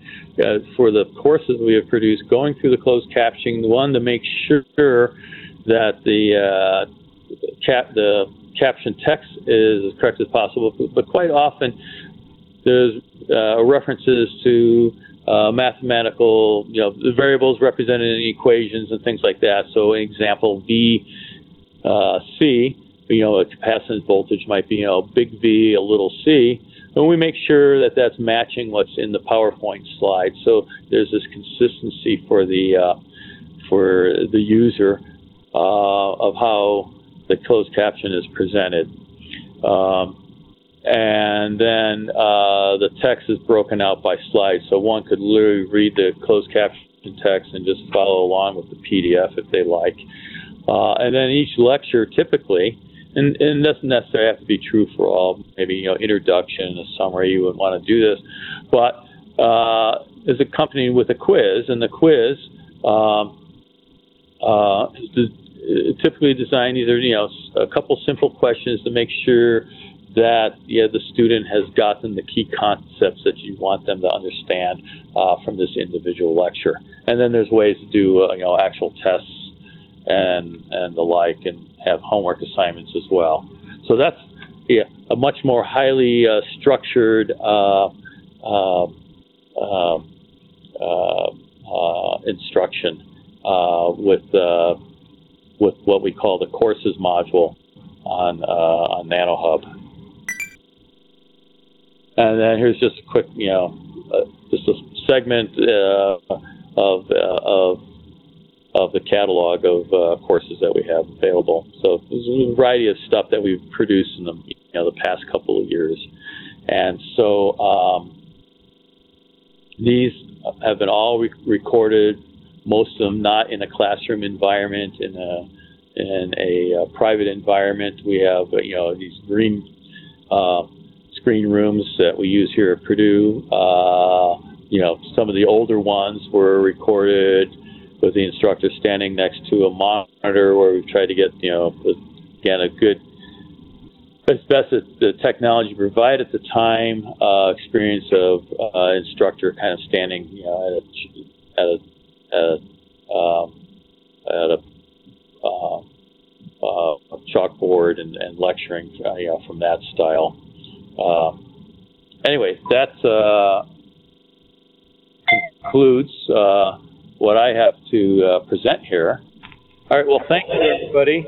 for the courses we have produced going through the closed captioning. One, to make sure that the caption text is as correct as possible, but quite often there's references to mathematical, the variables represented in equations and things like that. So, an example, VC, a capacitance voltage might be, big V, a little c, and we make sure that that's matching what's in the PowerPoint slide. So there's this consistency for the user of how the closed caption is presented. And then the text is broken out by slide, so one could literally read the closed caption text and just follow along with the PDF if they like. And then each lecture typically, and it doesn't necessarily have to be true for all, maybe introduction, a summary, you would want to do this, but is accompanied with a quiz, and the quiz is typically designed either a couple simple questions to make sure that the student has gotten the key concepts that you want them to understand from this individual lecture, and then there's ways to do actual tests and the like, and have homework assignments as well. So that's a much more highly structured instruction with what we call the courses module on nanoHUB. And then here's just a quick, just a segment of the catalog of courses that we have available. So there's a variety of stuff that we've produced in the past couple of years, and so these have been all recorded. Most of them not in a classroom environment, in a private environment. We have these green screen rooms that we use here at Purdue. Some of the older ones were recorded with the instructor standing next to a monitor, where we've tried to get, again, a good, as best as the technology provided at the time, experience of instructor kind of standing, at a chalkboard and lecturing, from that style. Anyway, that concludes what I have to present here. All right, well, thank you, everybody.